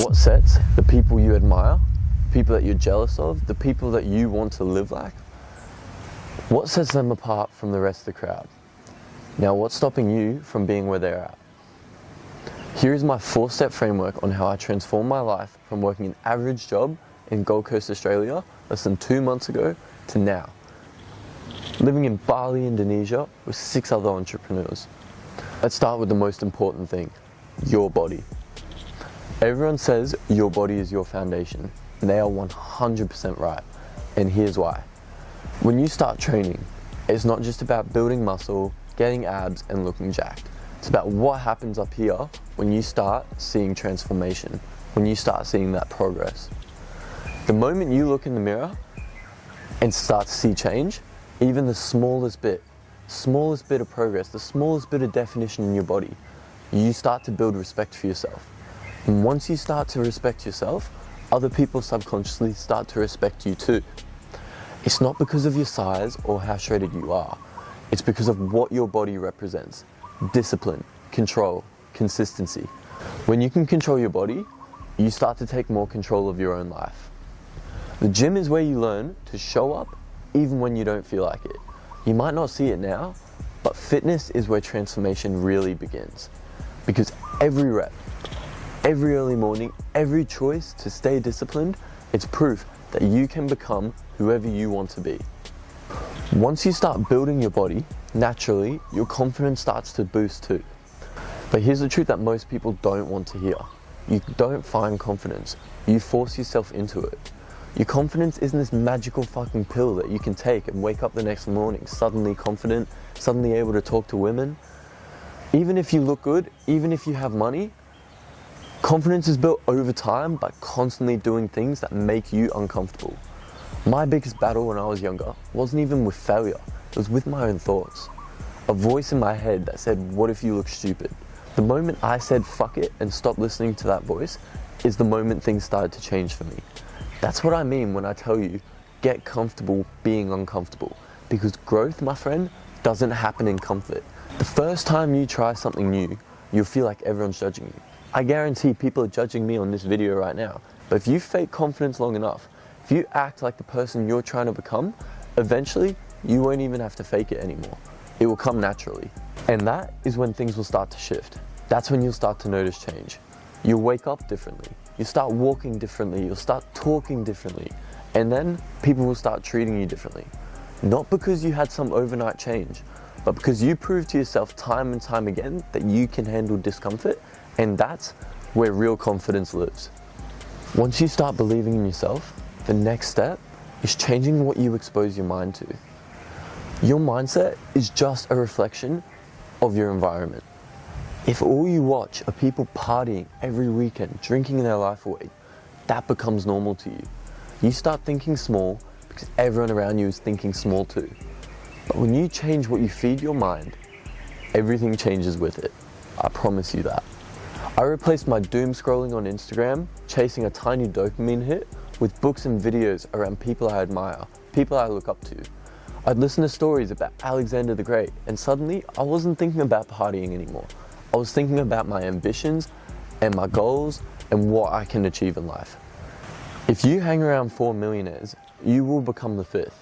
What sets the people you admire, people that you're jealous of, the people that you want to live like? What sets them apart from the rest of the crowd? Now, what's stopping you from being where they're at? Here is my 4-step framework on how I transformed my life from working an average job in Gold Coast, Australia, less than 2 months ago, to now. Living in Bali, Indonesia, with 6 other entrepreneurs. Let's start with the most important thing, your body. Everyone says your body is your foundation, and they are 100% right, and here's why. When you start training, it's not just about building muscle, getting abs, and looking jacked. It's about what happens up here when you start seeing transformation, when you start seeing that progress. The moment you look in the mirror and start to see change, even the smallest bit of progress, the smallest bit of definition in your body, you start to build respect for yourself. And once you start to respect yourself, other people subconsciously start to respect you too. It's not because of your size or how shredded you are. It's because of what your body represents. Discipline, control, consistency. When you can control your body, you start to take more control of your own life. The gym is where you learn to show up even when you don't feel like it. You might not see it now, but fitness is where transformation really begins. Because every rep, every early morning, every choice to stay disciplined, it's proof that you can become whoever you want to be. Once you start building your body, naturally, your confidence starts to boost too. But here's the truth that most people don't want to hear. You don't find confidence. You force yourself into it. Your confidence isn't this magical fucking pill that you can take and wake up the next morning suddenly confident, suddenly able to talk to women. Even if you look good, even if you have money, confidence is built over time by constantly doing things that make you uncomfortable. My biggest battle when I was younger wasn't even with failure, it was with my own thoughts. A voice in my head that said, what if you look stupid? The moment I said fuck it and stopped listening to that voice is the moment things started to change for me. That's what I mean when I tell you, get comfortable being uncomfortable. Because growth, my friend, doesn't happen in comfort. The first time you try something new, you'll feel like everyone's judging you. I guarantee people are judging me on this video right now. But if you fake confidence long enough, if you act like the person you're trying to become, eventually you won't even have to fake it anymore. It will come naturally. And that is when things will start to shift. That's when you'll start to notice change. You'll wake up differently. You'll start walking differently. You'll start talking differently. And then people will start treating you differently. Not because you had some overnight change, but because you proved to yourself time and time again that you can handle discomfort, and that's where real confidence lives. Once you start believing in yourself, the next step is changing what you expose your mind to. Your mindset is just a reflection of your environment. If all you watch are people partying every weekend, drinking their life away, that becomes normal to you. You start thinking small because everyone around you is thinking small too. But when you change what you feed your mind, everything changes with it. I promise you that. I replaced my doom scrolling on Instagram, chasing a tiny dopamine hit, with books and videos around people I admire, people I look up to. I'd listen to stories about Alexander the Great, and suddenly I wasn't thinking about partying anymore. I was thinking about my ambitions and my goals and what I can achieve in life. If you hang around 4 millionaires, you will become the 5th.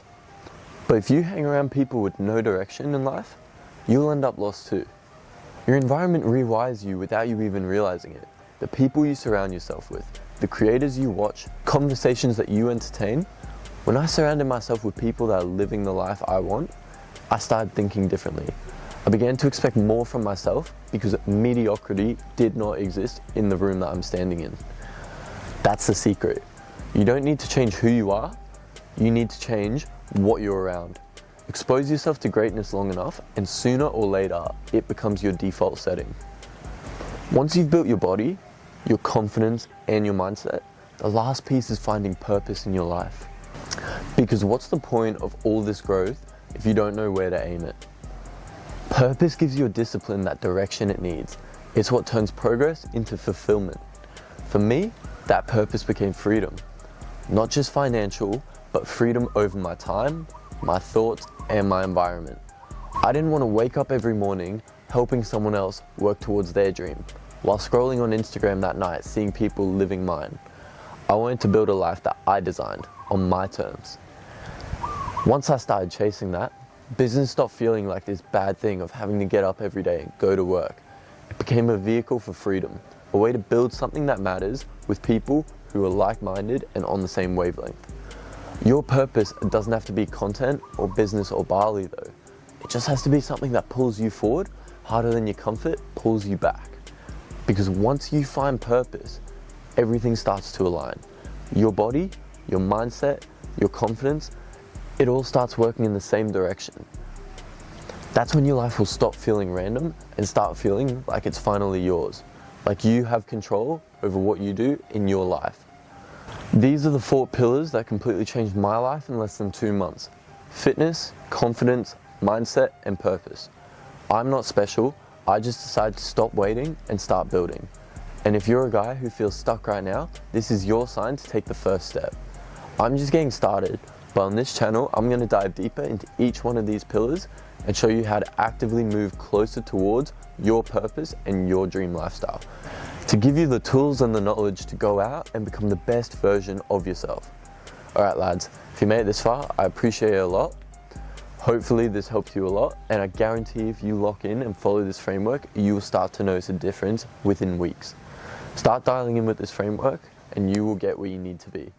But if you hang around people with no direction in life, you'll end up lost too. Your environment rewires you without you even realizing it. The people you surround yourself with, the creators you watch, conversations that you entertain. When I surrounded myself with people that are living the life I want, I started thinking differently. I began to expect more from myself because mediocrity did not exist in the room that I'm standing in. That's the secret. You don't need to change who you are, you need to change what you're around. Expose yourself to greatness long enough, and sooner or later, it becomes your default setting. Once you've built your body, your confidence, and your mindset, the last piece is finding purpose in your life. Because what's the point of all this growth if you don't know where to aim it? Purpose gives your discipline that direction it needs. It's what turns progress into fulfillment. For me, that purpose became freedom. Not just financial, but freedom over my time, my thoughts, and my environment. I didn't want to wake up every morning helping someone else work towards their dream. while scrolling on Instagram that night, seeing people living mine. I wanted to build a life that I designed, on my terms. Once I started chasing that, business stopped feeling like this bad thing of having to get up every day and go to work. It became a vehicle for freedom, a way to build something that matters with people who are like-minded and on the same wavelength. Your purpose doesn't have to be content or business or Bali though. It just has to be something that pulls you forward harder than your comfort pulls you back. Because once you find purpose, everything starts to align. Your body, your mindset, your confidence, it all starts working in the same direction. That's when your life will stop feeling random and start feeling like it's finally yours. Like you have control over what you do in your life. These are the 4 pillars that completely changed my life in less than 2 months. Fitness, confidence, mindset, and purpose. I'm not special, I just decided to stop waiting and start building. And if you're a guy who feels stuck right now, this is your sign to take the first step. I'm just getting started, but on this channel, I'm going to dive deeper into each one of these pillars and show you how to actively move closer towards your purpose and your dream lifestyle. To give you the tools and the knowledge to go out and become the best version of yourself. Alright lads, if you made it this far, I appreciate it a lot. Hopefully this helped you a lot, and I guarantee if you lock in and follow this framework, you will start to notice a difference within weeks. Start dialing in with this framework and you will get where you need to be.